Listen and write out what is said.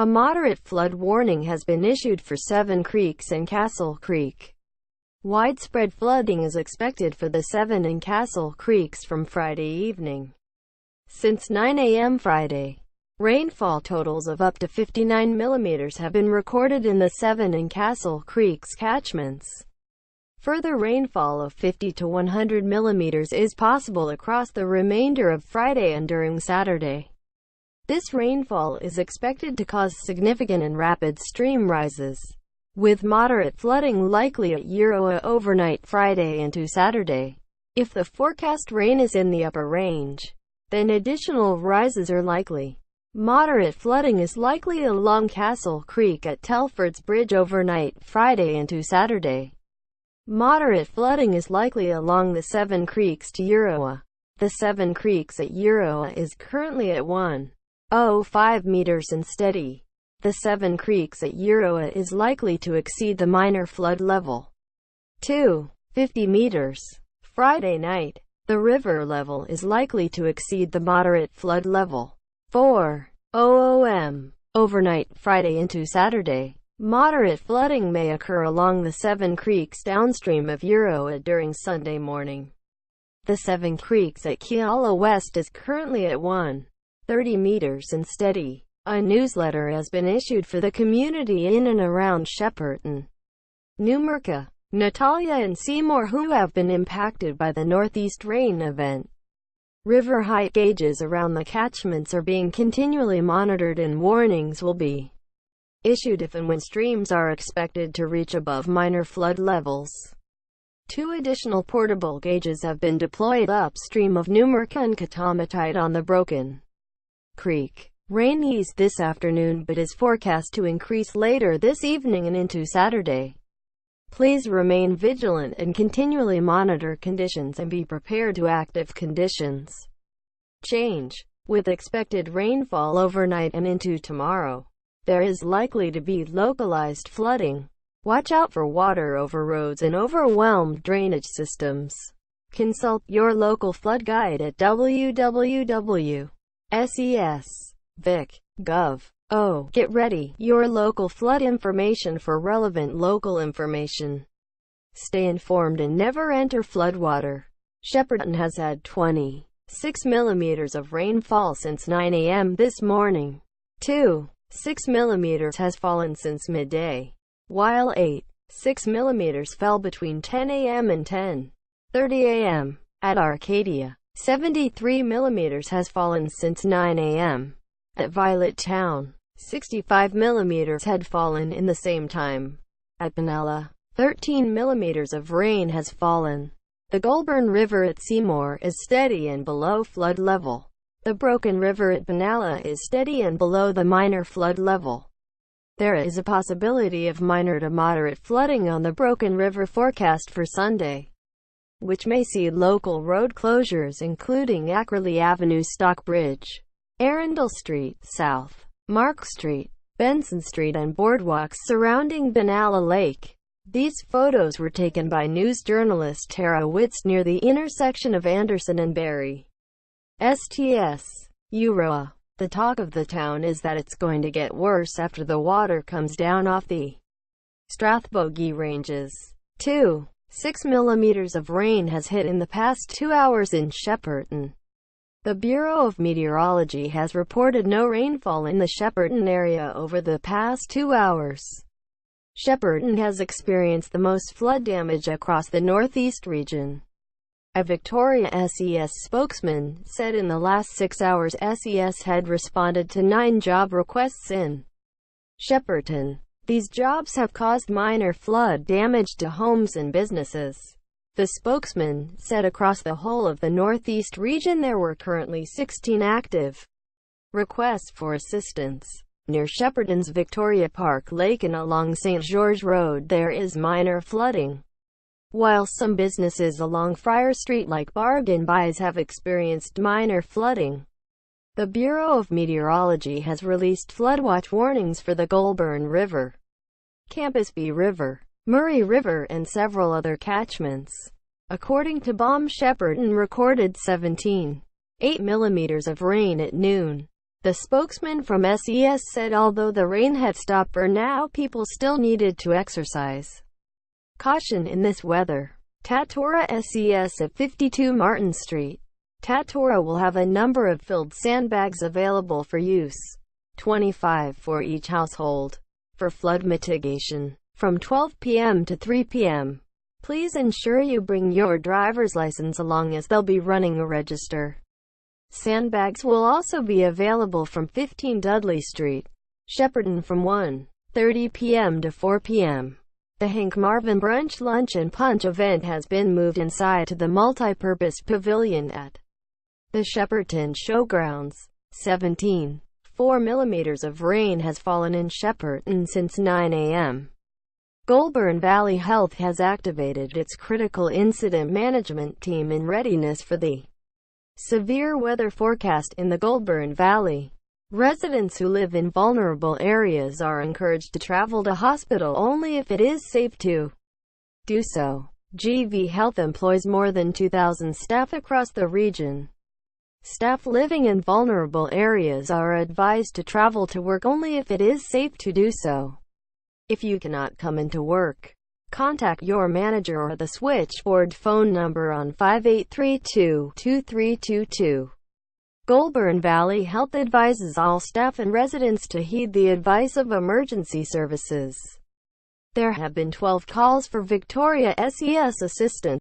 A moderate flood warning has been issued for Seven Creeks and Castle Creek. Widespread flooding is expected for the Seven and Castle Creeks from Friday evening. Since 9 a.m. Friday, rainfall totals of up to 59 millimeters have been recorded in the Seven and Castle Creeks catchments. Further rainfall of 50 to 100 millimeters is possible across the remainder of Friday and during Saturday. This rainfall is expected to cause significant and rapid stream rises, with moderate flooding likely at Euroa overnight Friday into Saturday. If the forecast rain is in the upper range, then additional rises are likely. Moderate flooding is likely along Castle Creek at Telfords Bridge overnight Friday into Saturday. Moderate flooding is likely along the Seven Creeks to Euroa. The Seven Creeks at Euroa is currently at 1.05 meters and steady. The Seven Creeks at Euroa is likely to exceed the minor flood level 2.50 meters. Friday night, the river level is likely to exceed the moderate flood level 4.00 m. Overnight Friday into Saturday, moderate flooding may occur along the Seven Creeks downstream of Euroa during Sunday morning. The Seven Creeks at Keala West is currently at 1.30 meters and steady. A newsletter has been issued for the community in and around Shepparton, Newmarket, Natalia and Seymour who have been impacted by the northeast rain event. River height gauges around the catchments are being continually monitored and warnings will be issued if and when streams are expected to reach above minor flood levels. 2 additional portable gauges have been deployed upstream of Newmarket and Katamatite on the Broken Creek. Rain eased this afternoon but is forecast to increase later this evening and into Saturday. Please remain vigilant and continually monitor conditions and be prepared to active conditions change. With expected rainfall overnight and into tomorrow, there is likely to be localized flooding. Watch out for water over roads and overwhelmed drainage systems. Consult your local flood guide at www.ses.vic.gov. Get ready, your local flood information for relevant local information. Stay informed and never enter floodwater. Shepparton has had 26 millimeters of rainfall since 9 a.m. this morning. 2.6 millimeters has fallen since midday, while 8.6 millimeters fell between 10 a.m. and 10:30 a.m. At Arcadia, 73 millimeters has fallen since 9 a.m. At Violet Town, 65 millimeters had fallen in the same time. At Benalla, 13 millimeters of rain has fallen. The Goulburn River at Seymour is steady and below flood level. The Broken River at Benalla is steady and below the minor flood level. There is a possibility of minor to moderate flooding on the Broken River forecast for Sunday, which may see local road closures including Ackerley Avenue, Stockbridge, Arundel Street, South Mark Street, Benson Street and boardwalks surrounding Benalla Lake. These photos were taken by news journalist Tara Witz near the intersection of Anderson and Barry. STS. Euroa. The talk of the town is that it's going to get worse after the water comes down off the Strathbogie Ranges. 2.6 millimeters of rain has hit in the past 2 hours in Shepparton. The Bureau of Meteorology has reported no rainfall in the Shepparton area over the past 2 hours. Shepparton has experienced the most flood damage across the northeast region. A Victoria SES spokesman said in the last 6 hours SES had responded to 9 job requests in Shepparton. These jobs have caused minor flood damage to homes and businesses. The spokesman said across the whole of the northeast region there were currently 16 active requests for assistance. Near Shepparton's Victoria Park Lake and along St. George Road there is minor flooding, while some businesses along Friar Street like Bargain Buys have experienced minor flooding. The Bureau of Meteorology has released floodwatch warnings for the Goulburn River, Campaspe River, Murray River and several other catchments. According to BOM, Shepparton recorded 17.8 millimeters of rain at noon. The spokesman from SES said although the rain had stopped for now, people still needed to exercise caution in this weather. Tatora SES at 52 Martin Street. Tatora will have a number of filled sandbags available for use, 25 for each household, for flood mitigation, from 12 p.m. to 3 p.m. Please ensure you bring your driver's license along as they'll be running a register. Sandbags will also be available from 15 Dudley Street, Shepperton from 1:30 p.m. to 4 p.m. The Hank Marvin Brunch Lunch and Punch event has been moved inside to the multi-purpose pavilion at the Shepperton Showgrounds. 17. 4 millimeters of rain has fallen in Shepperton since 9 a.m. Goulburn Valley Health has activated its critical incident management team in readiness for the severe weather forecast in the Goulburn Valley. Residents who live in vulnerable areas are encouraged to travel to hospital only if it is safe to do so. GV Health employs more than 2,000 staff across the region. Staff living in vulnerable areas are advised to travel to work only if it is safe to do so. If you cannot come into work, contact your manager or the switchboard phone number on 5832-2322. Goulburn Valley Health advises all staff and residents to heed the advice of emergency services. There have been 12 calls for Victoria SES assistance.